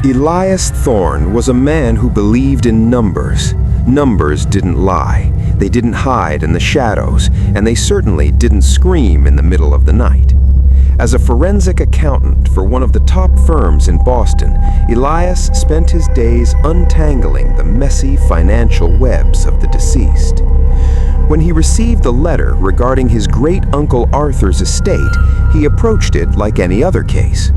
Elias Thorne was a man who believed in numbers. Numbers didn't lie. They didn't hide in the shadows, and they certainly didn't scream in the middle of the night. As a forensic accountant for one of the top firms in Boston, Elias spent his days untangling the messy financial webs of the deceased. When he received the letter regarding his great-uncle Arthur's estate, he approached it like any other case.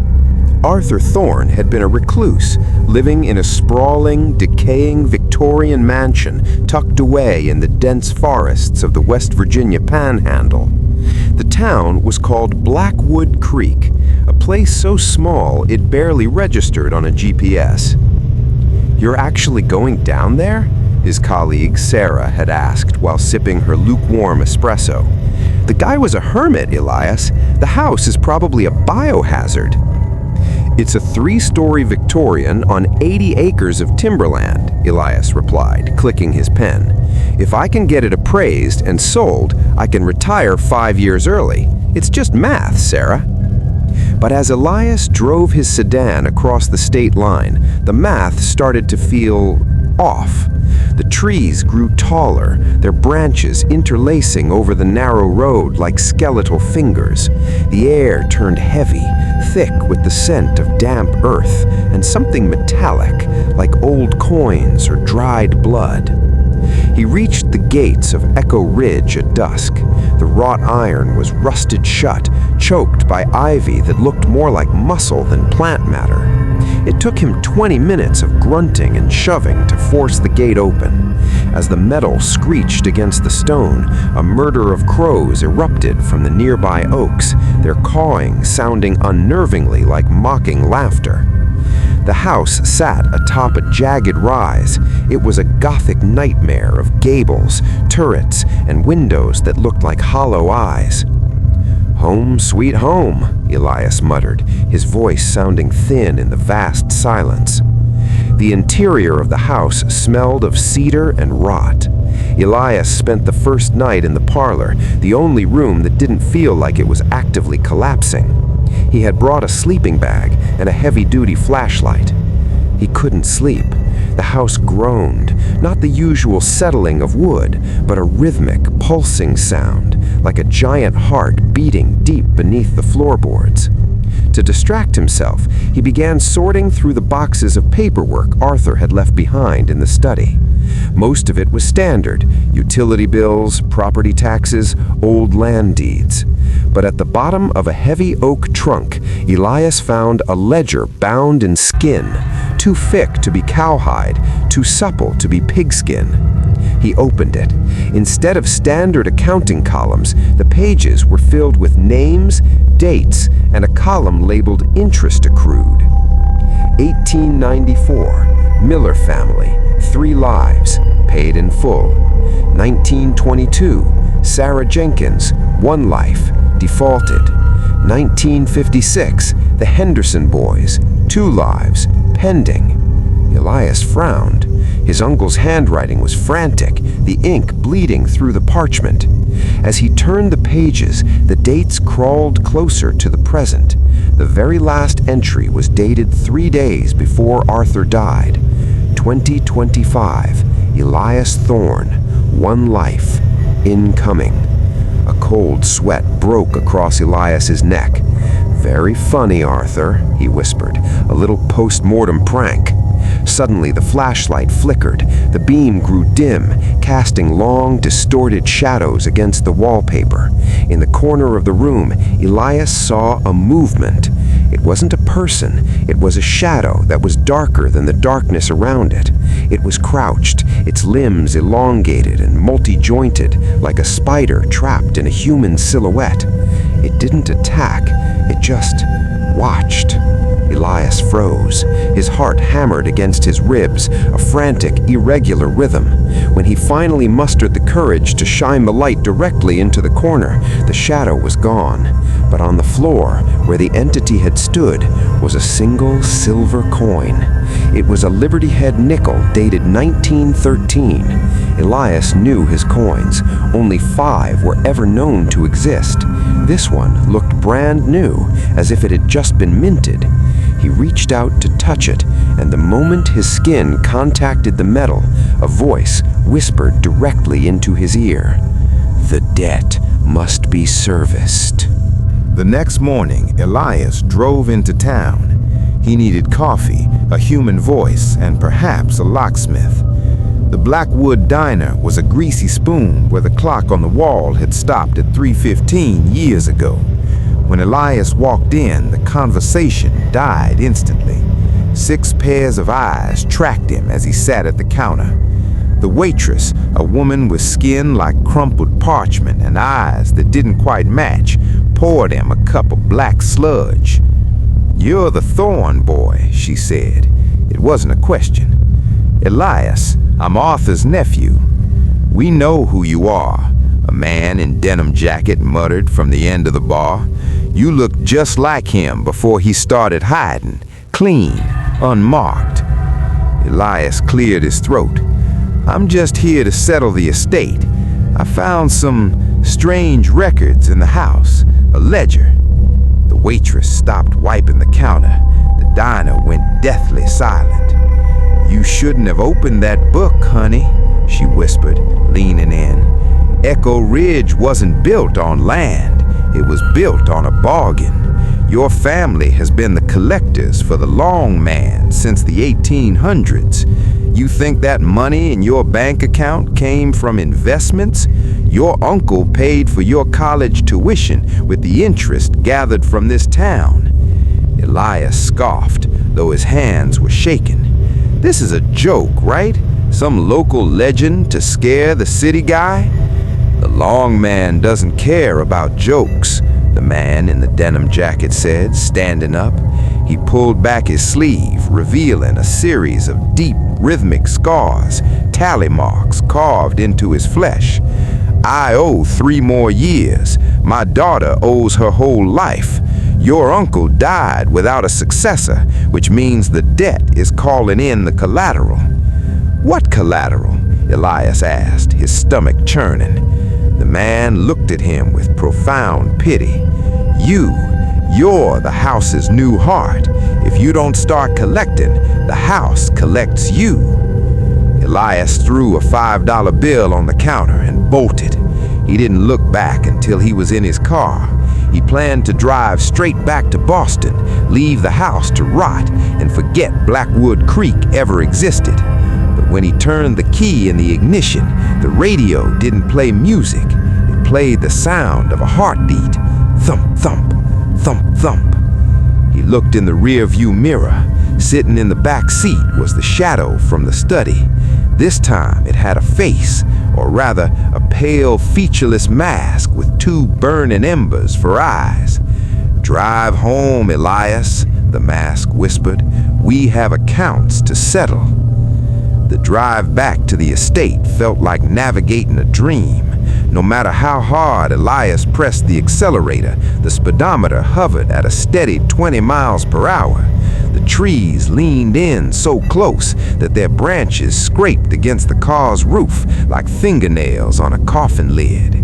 Arthur Thorne had been a recluse, living in a sprawling, decaying Victorian mansion tucked away in the dense forests of the West Virginia Panhandle. The town was called Blackwood Creek, a place so small it barely registered on a GPS. "You're actually going down there?" his colleague Sarah had asked while sipping her lukewarm espresso. "The guy was a hermit, Elias. The house is probably a biohazard." "It's a 3-story Victorian on 80 acres of timberland," Elias replied, clicking his pen. "If I can get it appraised and sold, I can retire 5 years early. It's just math, Sarah." But as Elias drove his sedan across the state line, the math started to feel off. The trees grew taller, their branches interlacing over the narrow road like skeletal fingers. The air turned heavy, thick with the scent of damp earth and something metallic, like old coins or dried blood. He reached the gates of Echo Ridge at dusk. The wrought iron was rusted shut, choked by ivy that looked more like muscle than plant matter. It took him 20 minutes of grunting and shoving to force the gate open. As the metal screeched against the stone, a murder of crows erupted from the nearby oaks, their cawing sounding unnervingly like mocking laughter. The house sat atop a jagged rise. It was a Gothic nightmare of gables, turrets, and windows that looked like hollow eyes. "Home, sweet home," Elias muttered, his voice sounding thin in the vast silence. The interior of the house smelled of cedar and rot. Elias spent the first night in the parlor, the only room that didn't feel like it was actively collapsing. He had brought a sleeping bag and a heavy-duty flashlight. He couldn't sleep. The house groaned, not the usual settling of wood, but a rhythmic, pulsing sound, like a giant heart beating deep beneath the floorboards. To distract himself, he began sorting through the boxes of paperwork Arthur had left behind in the study. Most of it was standard: utility bills, property taxes, old land deeds. But at the bottom of a heavy oak trunk, Elias found a ledger bound in skin, too thick to be cowhide, too supple to be pigskin. He opened it. Instead of standard accounting columns, the pages were filled with names, dates, and a column labeled interest accrued. 1894, Miller family, 3 lives, paid in full. 1922, Sarah Jenkins, 1 life, defaulted. 1956, the Henderson boys, 2 lives, pending. Elias frowned. His uncle's handwriting was frantic, the ink bleeding through the parchment. As he turned the pages, the dates crawled closer to the present. The very last entry was dated 3 days before Arthur died. 2025, Elias Thorne, 1 life, incoming. A cold sweat broke across Elias's neck. "Very funny, Arthur," he whispered, "a little post-mortem prank." Suddenly, the flashlight flickered. The beam grew dim, casting long, distorted shadows against the wallpaper. In the corner of the room, Elias saw a movement. It wasn't a person. It was a shadow that was darker than the darkness around it. It was crouched, its limbs elongated and multi-jointed, like a spider trapped in a human silhouette. It didn't attack. It just watched. Elias froze. His heart hammered against his ribs, a frantic, irregular rhythm. When he finally mustered the courage to shine the light directly into the corner, the shadow was gone. But on the floor, where the entity had stood, was a single silver coin. It was a Liberty Head nickel dated 1913. Elias knew his coins. Only 5 were ever known to exist. This one looked brand new, as if it had just been minted. He reached out to touch it, and the moment his skin contacted the metal, a voice whispered directly into his ear. "The debt must be serviced." The next morning, Elias drove into town. He needed coffee, a human voice, and perhaps a locksmith. The Blackwood Diner was a greasy spoon where the clock on the wall had stopped at 3:15 years ago. When Elias walked in, the conversation died instantly. 6 pairs of eyes tracked him as he sat at the counter. The waitress, a woman with skin like crumpled parchment and eyes that didn't quite match, poured him a cup of black sludge. "You're the Thorn boy," she said. It wasn't a question. "Elias, I'm Arthur's nephew." "We know who you are," a man in denim jacket muttered from the end of the bar. "You looked just like him before he started hiding, clean, unmarked." Elias cleared his throat. "I'm just here to settle the estate. I found some strange records in the house, a ledger." The waitress stopped wiping the counter. The diner went deathly silent. "You shouldn't have opened that book, honey," she whispered, leaning in. "Echo Ridge wasn't built on land. It was built on a bargain. Your family has been the collectors for the long man since the 1800s. You think that money in your bank account came from investments? Your uncle paid for your college tuition with the interest gathered from this town." Elias scoffed, though his hands were shaking. "This is a joke, right? Some local legend to scare the city guy?" "The long man doesn't care about jokes," the man in the denim jacket said, standing up. He pulled back his sleeve, revealing a series of deep, rhythmic scars, tally marks carved into his flesh. "I owe 3 more years. My daughter owes her whole life. Your uncle died without a successor, which means the debt is calling in the collateral." "What collateral?" Elias asked, his stomach churning. The man looked at him with profound pity. You're the house's new heart. If you don't start collecting, the house collects you." Elias threw a $5 bill on the counter and bolted. He didn't look back until he was in his car. He planned to drive straight back to Boston, leave the house to rot, and forget Blackwood Creek ever existed. But when he turned the key in the ignition, the radio didn't play music. It played the sound of a heartbeat. Thump, thump, thump, thump. He looked in the rearview mirror. Sitting in the back seat was the shadow from the study. This time it had a face, or rather a pale, featureless mask with 2 burning embers for eyes. "Drive home, Elias," the mask whispered. "We have accounts to settle." The drive back to the estate felt like navigating a dream. No matter how hard Elias pressed the accelerator, the speedometer hovered at a steady 20 miles per hour. The trees leaned in so close that their branches scraped against the car's roof like fingernails on a coffin lid.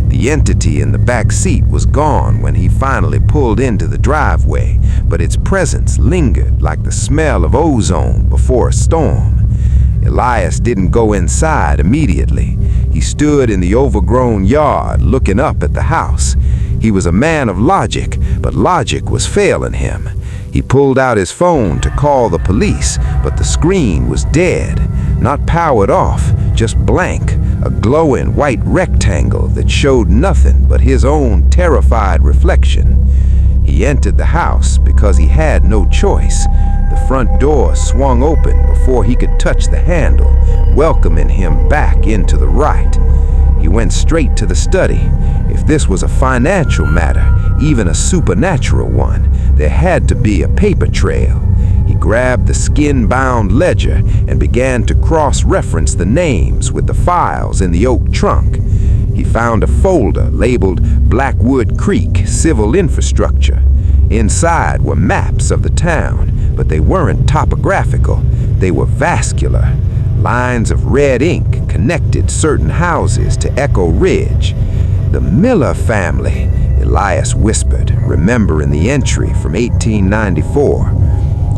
The entity in the back seat was gone when he finally pulled into the driveway, but its presence lingered like the smell of ozone before a storm. Elias didn't go inside immediately. He stood in the overgrown yard looking up at the house. He was a man of logic, but logic was failing him. He pulled out his phone to call the police, but the screen was dead, not powered off, just blank, a glowing white rectangle that showed nothing but his own terrified reflection. He entered the house because he had no choice. The front door swung open before he could touch the handle, welcoming him back into the right. He went straight to the study. If this was a financial matter, even a supernatural one, there had to be a paper trail. He grabbed the skin-bound ledger and began to cross-reference the names with the files in the oak trunk. He found a folder labeled Blackwood Creek Civil Infrastructure. Inside were maps of the town, but they weren't topographical. They were vascular. Lines of red ink connected certain houses to Echo Ridge. "The Miller family," Elias whispered, remembering the entry from 1894.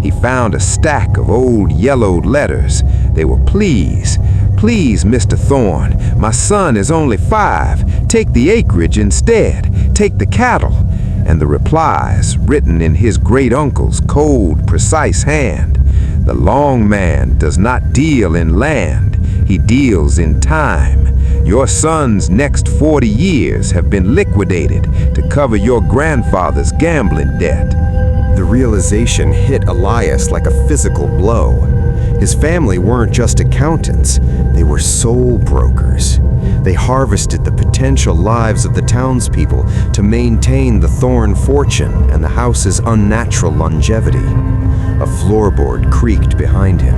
He found a stack of old yellowed letters. They were please, please, Mr. Thorne, my son is only 5. Take the acreage instead. Take the cattle. And the replies, written in his great-uncle's cold, precise hand. The long man does not deal in land. He deals in time. Your son's next 40 years have been liquidated to cover your grandfather's gambling debt. The realization hit Elias like a physical blow. His family weren't just accountants, they were soul brokers. They harvested the potential lives of the townspeople to maintain the Thorne fortune and the house's unnatural longevity. A floorboard creaked behind him.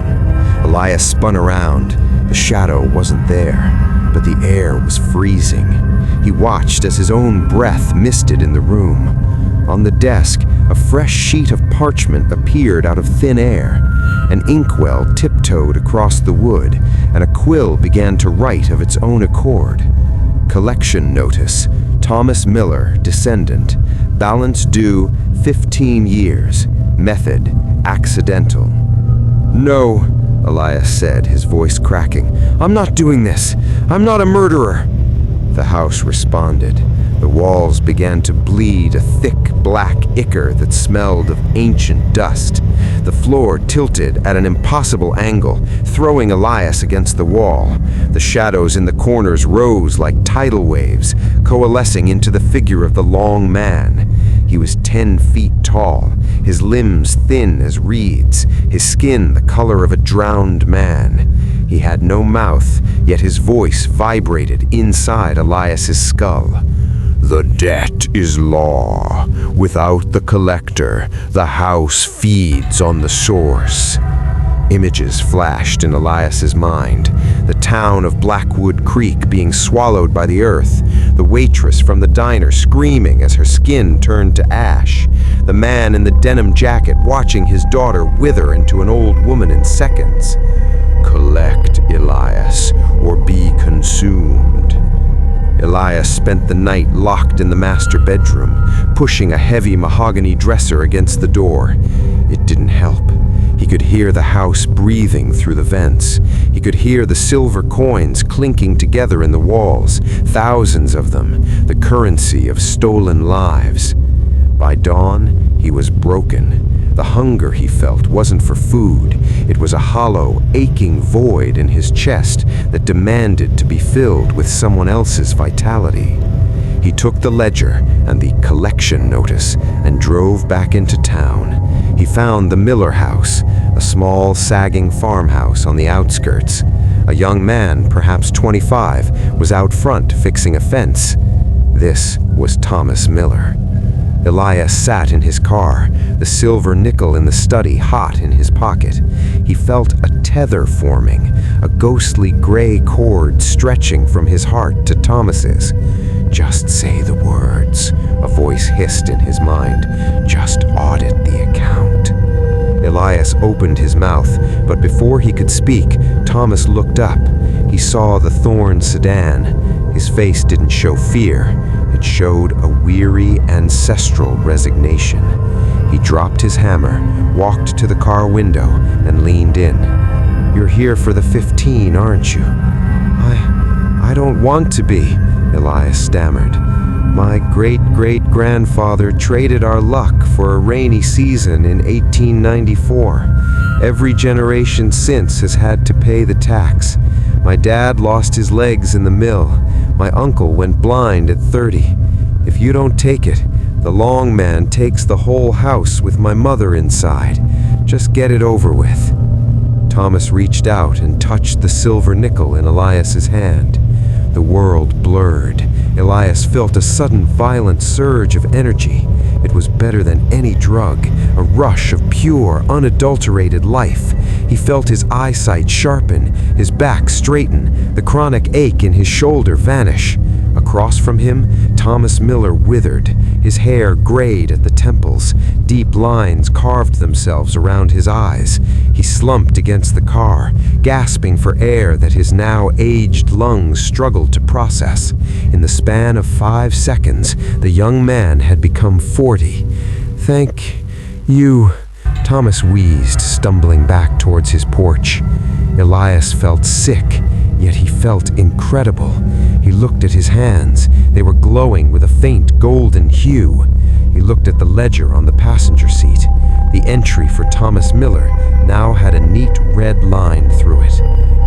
Elias spun around. The shadow wasn't there, but the air was freezing. He watched as his own breath misted in the room. On the desk, a fresh sheet of parchment appeared out of thin air. An inkwell tiptoed across the wood, and a quill began to write of its own accord. Collection notice, Thomas Miller, descendant, balance due 15 years, method accidental. "No," Elias said, his voice cracking. "I'm not doing this. I'm not a murderer." The house responded. The walls began to bleed a thick black ichor that smelled of ancient dust. The floor tilted at an impossible angle, throwing Elias against the wall. The shadows in the corners rose like tidal waves, coalescing into the figure of the long man. He was 10 feet tall, his limbs thin as reeds, his skin the color of a drowned man. He had no mouth, yet his voice vibrated inside Elias's skull. "The debt is law. Without the collector, the house feeds on the source." Images flashed in Elias's mind. The town of Blackwood Creek being swallowed by the earth. The waitress from the diner screaming as her skin turned to ash. The man in the denim jacket watching his daughter wither into an old woman in seconds. Collect, Elias, or be consumed. Elias spent the night locked in the master bedroom, pushing a heavy mahogany dresser against the door. It didn't help. He could hear the house breathing through the vents. He could hear the silver coins clinking together in the walls, thousands of them, the currency of stolen lives. By dawn, he was broken. The hunger he felt wasn't for food. It was a hollow, aching void in his chest that demanded to be filled with someone else's vitality. He took the ledger and the collection notice and drove back into town. He found the Miller house, a small, sagging farmhouse on the outskirts. A young man, perhaps 25, was out front fixing a fence. This was Thomas Miller. Elias sat in his car, the silver nickel in the study hot in his pocket. He felt a tether forming, a ghostly gray cord stretching from his heart to Thomas's. "Just say the words," a voice hissed in his mind. "Just audit the account." Elias opened his mouth, but before he could speak, Thomas looked up. He saw the Thorne sedan. His face didn't show fear. It showed a weary, ancestral resignation. He dropped his hammer, walked to the car window, and leaned in. "You're here for the 15, aren't you?" I don't want to be," Elias stammered. "My great-great-grandfather traded our luck for a rainy season in 1894. Every generation since has had to pay the tax. My dad lost his legs in the mill. My uncle went blind at 30. If you don't take it, the long man takes the whole house with my mother inside. Just get it over with." Thomas reached out and touched the silver nickel in Elias's hand. The world blurred. Elias felt a sudden violent surge of energy. It was better than any drug, a rush of pure, unadulterated life. He felt his eyesight sharpen, his back straighten, the chronic ache in his shoulder vanish. Across from him, Thomas Miller withered. His hair grayed at the temples. Deep lines carved themselves around his eyes. He slumped against the car, gasping for air that his now aged lungs struggled to process. In the span of 5 seconds, the young man had become 40. "Thank you," Thomas wheezed, stumbling back towards his porch. Elias felt sick, yet he felt incredible. He looked at his hands. They were glowing with a faint golden hue. He looked at the ledger on the passenger seat. The entry for Thomas Miller now had a neat red line through it.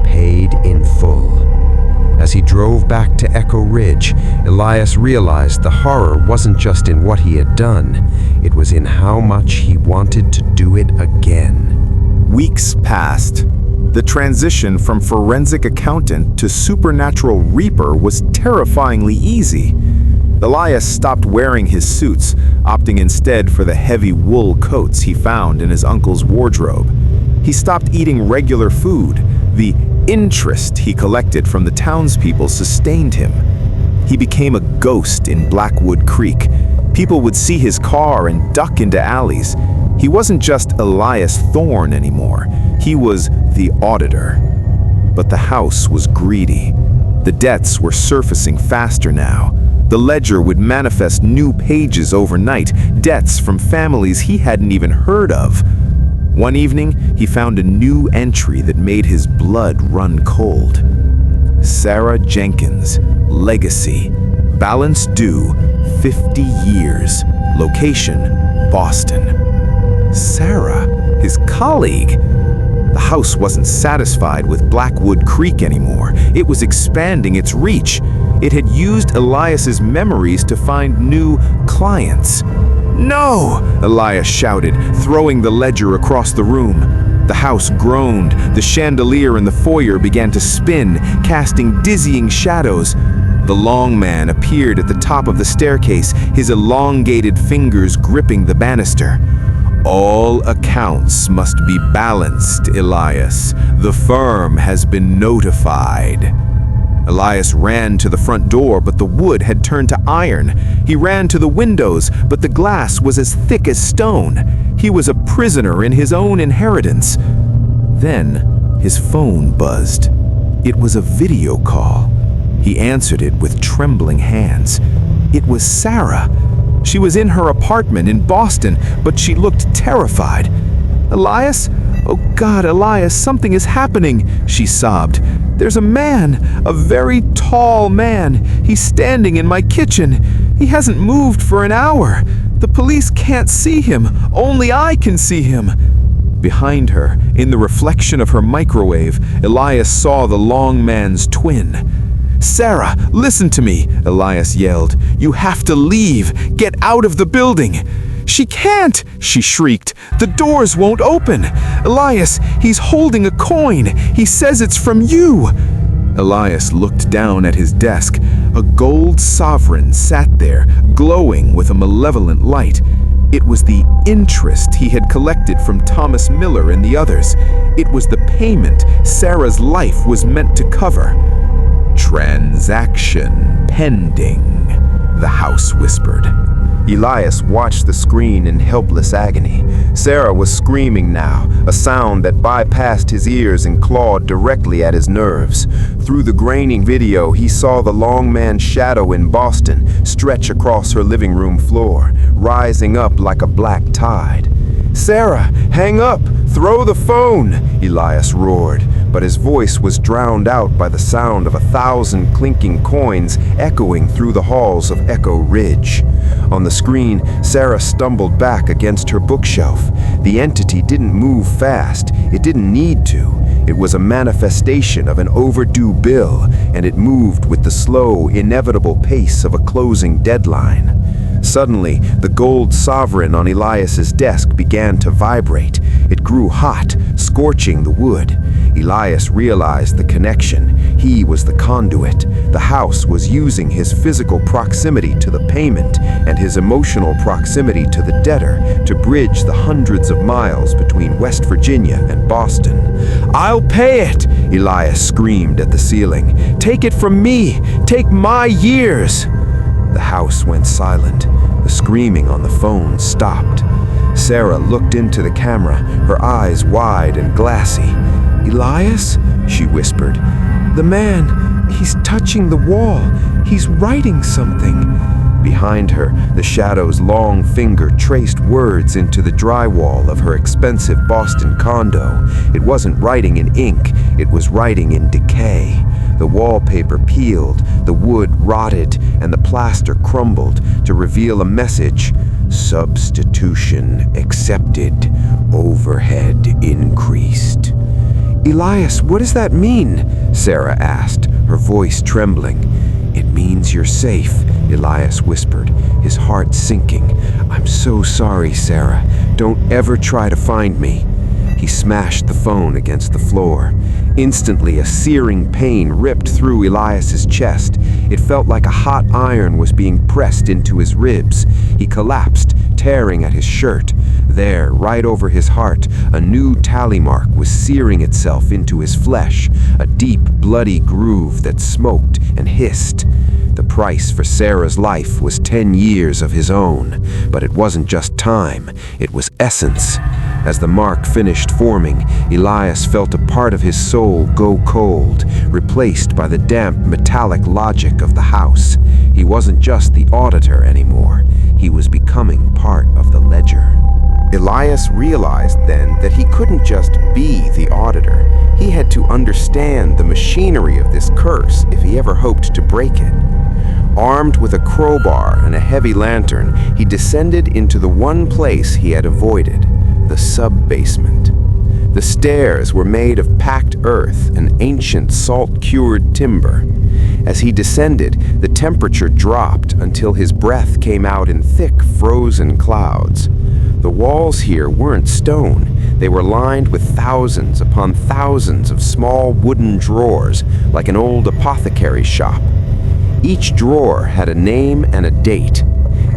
Paid in full. As he drove back to Echo Ridge, Elias realized the horror wasn't just in what he had done. It was in how much he wanted to do it again. Weeks passed. The transition from forensic accountant to supernatural reaper was terrifyingly easy. Elias stopped wearing his suits, opting instead for the heavy wool coats he found in his uncle's wardrobe. He stopped eating regular food. The interest he collected from the townspeople sustained him. He became a ghost in Blackwood Creek. People would see his car and duck into alleys. He wasn't just Elias Thorne anymore. He was the auditor. But the house was greedy. The debts were surfacing faster now. The ledger would manifest new pages overnight, debts from families he hadn't even heard of. One evening, he found a new entry that made his blood run cold. Sarah Jenkins, legacy, balance due, 50 years, location, Boston. Sarah, his colleague. The house wasn't satisfied with Blackwood Creek anymore. It was expanding its reach. It had used Elias's memories to find new clients. "No!" Elias shouted, throwing the ledger across the room. The house groaned. The chandelier in the foyer began to spin, casting dizzying shadows. The long man appeared at the top of the staircase, his elongated fingers gripping the banister. "All accounts must be balanced, Elias. The firm has been notified." Elias ran to the front door, but the wood had turned to iron. He ran to the windows, but the glass was as thick as stone. He was a prisoner in his own inheritance. Then his phone buzzed. It was a video call. He answered it with trembling hands. It was Sarah. She was in her apartment in Boston, but she looked terrified. "Elias? Oh God, Elias, something is happening," she sobbed. "There's a man, a very tall man. He's standing in my kitchen. He hasn't moved for an hour. The police can't see him. Only I can see him." Behind her, in the reflection of her microwave, Elias saw the long man's twin. "Sarah, listen to me," Elias yelled. "You have to leave. Get out of the building." "She can't!" she shrieked. "The doors won't open. Elias, he's holding a coin. He says it's from you." Elias looked down at his desk. A gold sovereign sat there, glowing with a malevolent light. It was the interest he had collected from Thomas Miller and the others. It was the payment Sarah's life was meant to cover. "Transaction pending," the house whispered. Elias watched the screen in helpless agony. Sarah was screaming now, a sound that bypassed his ears and clawed directly at his nerves. Through the graining video, he saw the long man's shadow in Boston stretch across her living room floor, rising up like a black tide. "Sarah, hang up! Throw the phone!" Elias roared, but his voice was drowned out by the sound of 1,000 clinking coins echoing through the halls of Echo Ridge. On the screen, Sarah stumbled back against her bookshelf. The entity didn't move fast. It didn't need to. It was a manifestation of an overdue bill, and it moved with the slow, inevitable pace of a closing deadline. Suddenly, the gold sovereign on Elias's desk began to vibrate. It grew hot, scorching the wood. Elias realized the connection. He was the conduit. The house was using his physical proximity to the payment and his emotional proximity to the debtor to bridge the hundreds of miles between West Virginia and Boston. "I'll pay it!" Elias screamed at the ceiling. "Take it from me! Take my years!" The house went silent. The screaming on the phone stopped. Sarah looked into the camera, her eyes wide and glassy. "Elias?" she whispered. "The man, he's touching the wall. He's writing something." Behind her, the shadow's long finger traced words into the drywall of her expensive Boston condo. It wasn't writing in ink, it was writing in decay. The wallpaper peeled, the wood rotted, and the plaster crumbled to reveal a message: substitution accepted, overhead increased. "Elias, what does that mean?" Sarah asked, her voice trembling. "It means you're safe," Elias whispered, his heart sinking. "I'm so sorry, Sarah. Don't ever try to find me." He smashed the phone against the floor. Instantly, a searing pain ripped through Elias's chest. It felt like a hot iron was being pressed into his ribs. He collapsed, tearing at his shirt. There, right over his heart, a new tally mark was searing itself into his flesh, a deep, bloody groove that smoked and hissed. The price for Sarah's life was 10 years of his own, but it wasn't just time, it was essence. As the mark finished forming, Elias felt a part of his soul go cold, replaced by the damp, metallic logic of the house. He wasn't just the auditor anymore, he was becoming part of the ledger. Elias realized then that he couldn't just be the auditor. He had to understand the machinery of this curse if he ever hoped to break it. Armed with a crowbar and a heavy lantern, he descended into the one place he had avoided, the sub-basement. The stairs were made of packed earth and ancient salt-cured timber. As he descended, the temperature dropped until his breath came out in thick, frozen clouds. The walls here weren't stone. They were lined with thousands upon thousands of small wooden drawers, like an old apothecary's shop. Each drawer had a name and a date.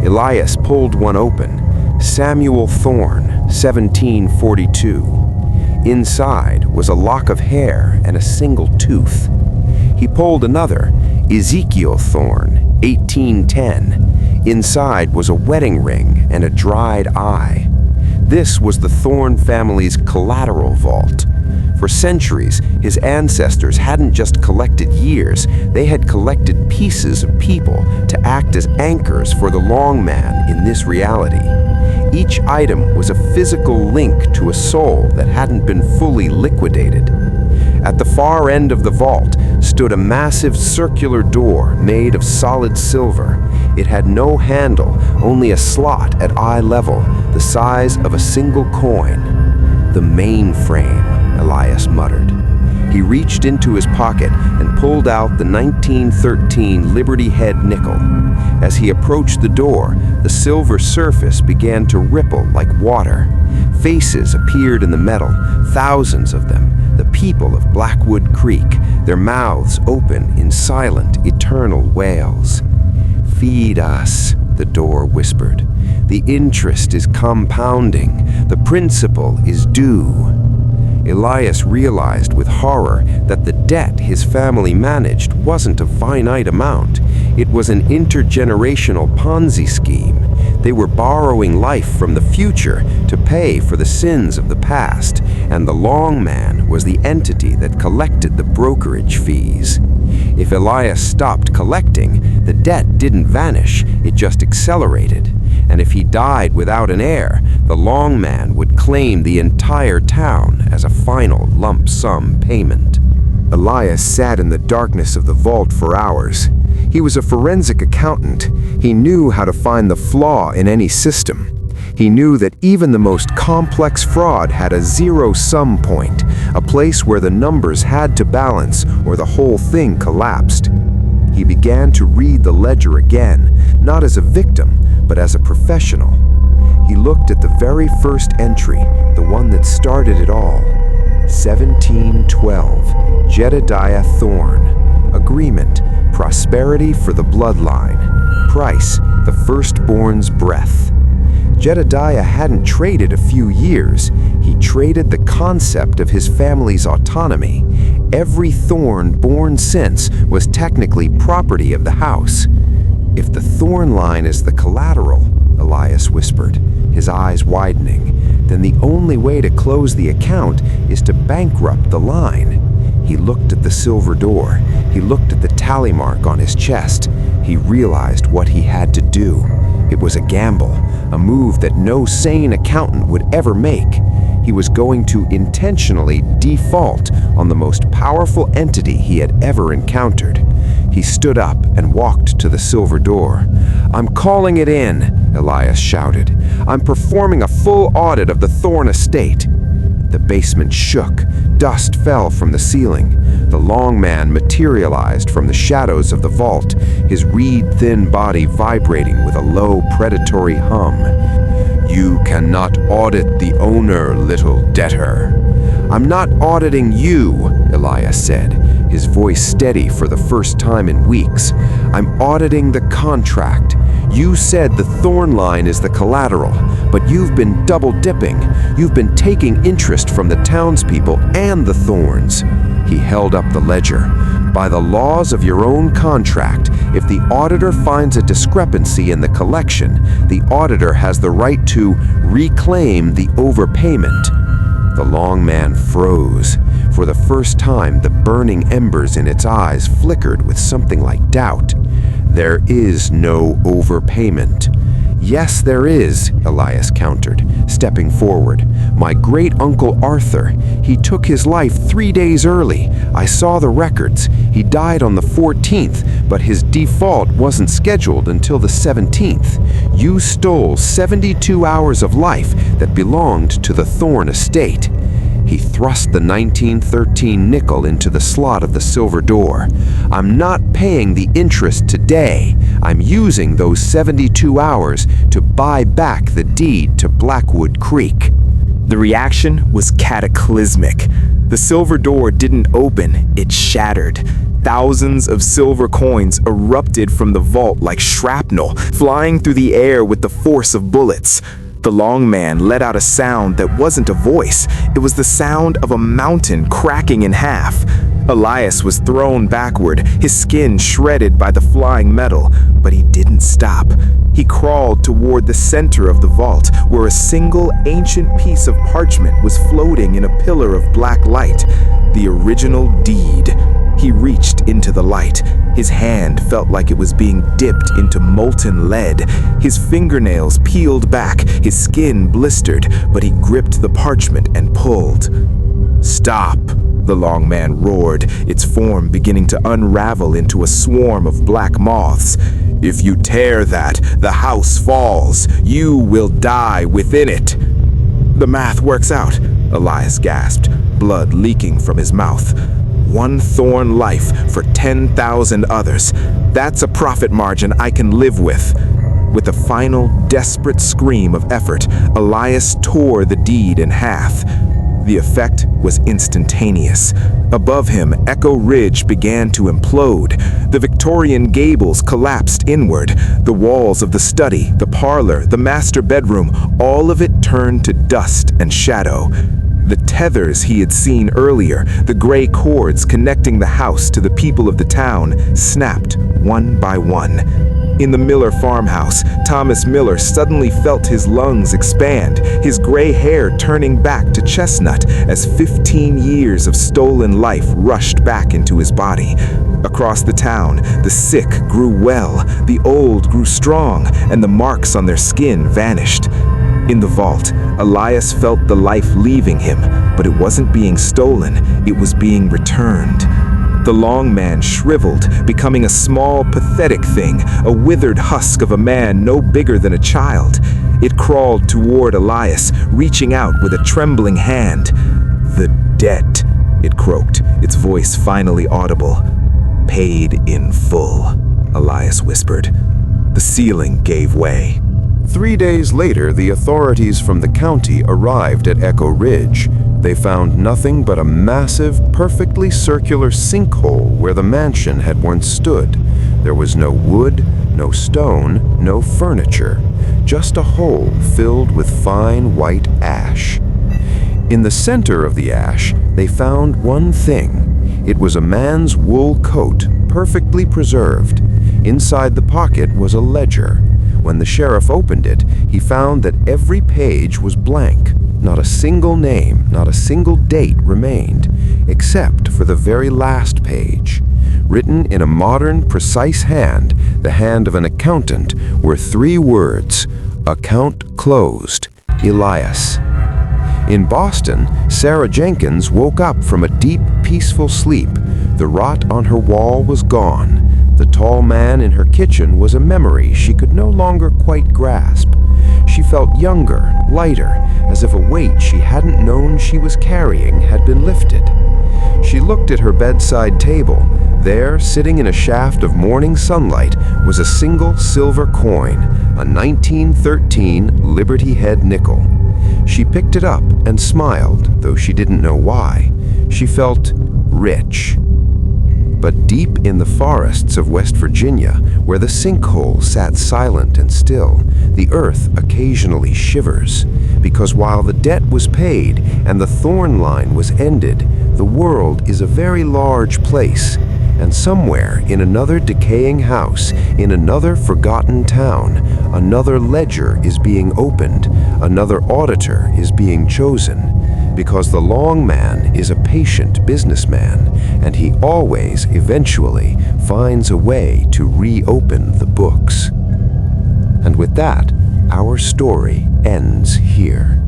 Elias pulled one open. Samuel Thorne, 1742. Inside was a lock of hair and a single tooth. He pulled another, Ezekiel Thorne, 1810. Inside was a wedding ring and a dried eye. This was the Thorne family's collateral vault. For centuries, his ancestors hadn't just collected years, they had collected pieces of people to act as anchors for the long man in this reality. Each item was a physical link to a soul that hadn't been fully liquidated. At the far end of the vault stood a massive circular door made of solid silver. It had no handle, only a slot at eye level, the size of a single coin. "The mainframe," Elias muttered. He reached into his pocket and pulled out the 1913 Liberty Head nickel. As he approached the door, the silver surface began to ripple like water. Faces appeared in the metal, thousands of them, the people of Blackwood Creek, their mouths open in silent, eternal wails. "Feed us," the door whispered. "The interest is compounding. The principal is due." Elias realized with horror that the debt his family managed wasn't a finite amount. It was an intergenerational Ponzi scheme. They were borrowing life from the future to pay for the sins of the past, and the long man was the entity that collected the brokerage fees. If Elias stopped collecting, the debt didn't vanish, it just accelerated. And if he died without an heir, the long man would claim the entire town as a final lump sum payment. Elias sat in the darkness of the vault for hours. He was a forensic accountant. He knew how to find the flaw in any system. He knew that even the most complex fraud had a zero-sum point, a place where the numbers had to balance or the whole thing collapsed. He began to read the ledger again, not as a victim, but as a professional. He looked at the very first entry, the one that started it all. 1712, Jedediah Thorne. Agreement, prosperity for the bloodline. Price, the firstborn's breath. Jedediah hadn't traded a few years. He traded the concept of his family's autonomy. Every Thorne born since was technically property of the house. "If the Thorne line is the collateral," Elias whispered, his eyes widening, "then the only way to close the account is to bankrupt the line." He looked at the silver door. He looked at the tally mark on his chest. He realized what he had to do. It was a gamble, a move that no sane accountant would ever make. He was going to intentionally default on the most powerful entity he had ever encountered. He stood up and walked to the silver door. "I'm calling it in," Elias shouted. "I'm performing a full audit of the Thorne estate." The basement shook. Dust fell from the ceiling. The long man materialized from the shadows of the vault, his reed-thin body vibrating with a low, predatory hum. "You cannot audit the owner, little debtor." "I'm not auditing you," Elias said, his voice steady for the first time in weeks. "I'm auditing the contract. You said the Thorne line is the collateral, but you've been double-dipping. You've been taking interest from the townspeople and the Thorns." He held up the ledger. "By the laws of your own contract, if the auditor finds a discrepancy in the collection, the auditor has the right to reclaim the overpayment." The long man froze. For the first time, the burning embers in its eyes flickered with something like doubt. "There is no overpayment." "Yes, there is," Elias countered, stepping forward. "My great-uncle Arthur, he took his life 3 days early. I saw the records. He died on the 14th, but his default wasn't scheduled until the 17th. You stole 72 hours of life that belonged to the Thorne estate." He thrust the 1913 nickel into the slot of the silver door. "I'm not paying the interest today. I'm using those 72 hours to buy back the deed to Blackwood Creek." The reaction was cataclysmic. The silver door didn't open, it shattered. Thousands of silver coins erupted from the vault like shrapnel, flying through the air with the force of bullets. The long man let out a sound that wasn't a voice. It was the sound of a mountain cracking in half. Elias was thrown backward, his skin shredded by the flying metal, but he didn't stop. He crawled toward the center of the vault, where a single ancient piece of parchment was floating in a pillar of black light. The original deed. He reached into the light. His hand felt like it was being dipped into molten lead. His fingernails peeled back, his skin blistered, but he gripped the parchment and pulled. "Stop!" the long man roared, its form beginning to unravel into a swarm of black moths. "If you tear that, the house falls. You will die within it." "The math works out," Elias gasped, blood leaking from his mouth. "One Thorne life for 10,000 others. That's a profit margin I can live with." With a final, desperate scream of effort, Elias tore the deed in half. The effect was instantaneous. Above him, Echo Ridge began to implode. The Victorian gables collapsed inward. The walls of the study, the parlor, the master bedroom, all of it turned to dust and shadow. The tethers he had seen earlier, the gray cords connecting the house to the people of the town, snapped one by one. In the Miller farmhouse, Thomas Miller suddenly felt his lungs expand, his gray hair turning back to chestnut as 15 years of stolen life rushed back into his body. Across the town, the sick grew well, the old grew strong, and the marks on their skin vanished. In the vault, Elias felt the life leaving him, but it wasn't being stolen, it was being returned. The long man shriveled, becoming a small, pathetic thing, a withered husk of a man no bigger than a child. It crawled toward Elias, reaching out with a trembling hand. "The debt," it croaked, its voice finally audible. "Paid in full," Elias whispered. The ceiling gave way. 3 days later, the authorities from the county arrived at Echo Ridge. They found nothing but a massive, perfectly circular sinkhole where the mansion had once stood. There was no wood, no stone, no furniture, just a hole filled with fine white ash. In the center of the ash, they found one thing. It was a man's wool coat, perfectly preserved. Inside the pocket was a ledger. When the sheriff opened it, he found that every page was blank. Not a single name, not a single date remained, except for the very last page. Written in a modern, precise hand the hand of an accountant, were 3 words: account closed, Elias. In Boston, Sarah Jenkins woke up from a deep, peaceful sleep. The rot on her wall was gone. The tall man in her kitchen was a memory she could no longer quite grasp. She felt younger, lighter, as if a weight she hadn't known she was carrying had been lifted. She looked at her bedside table. There, sitting in a shaft of morning sunlight, was a single silver coin, a 1913 Liberty Head nickel. She picked it up and smiled, though she didn't know why. She felt rich. But deep in the forests of West Virginia, where the sinkhole sat silent and still, the earth occasionally shivers, because while the debt was paid and the thorn line was ended, the world is a very large place, and somewhere in another decaying house, in another forgotten town, another ledger is being opened, another auditor is being chosen, because the long man is a patient businessman, and he always, eventually, finds a way to reopen the books. And with that, our story ends here.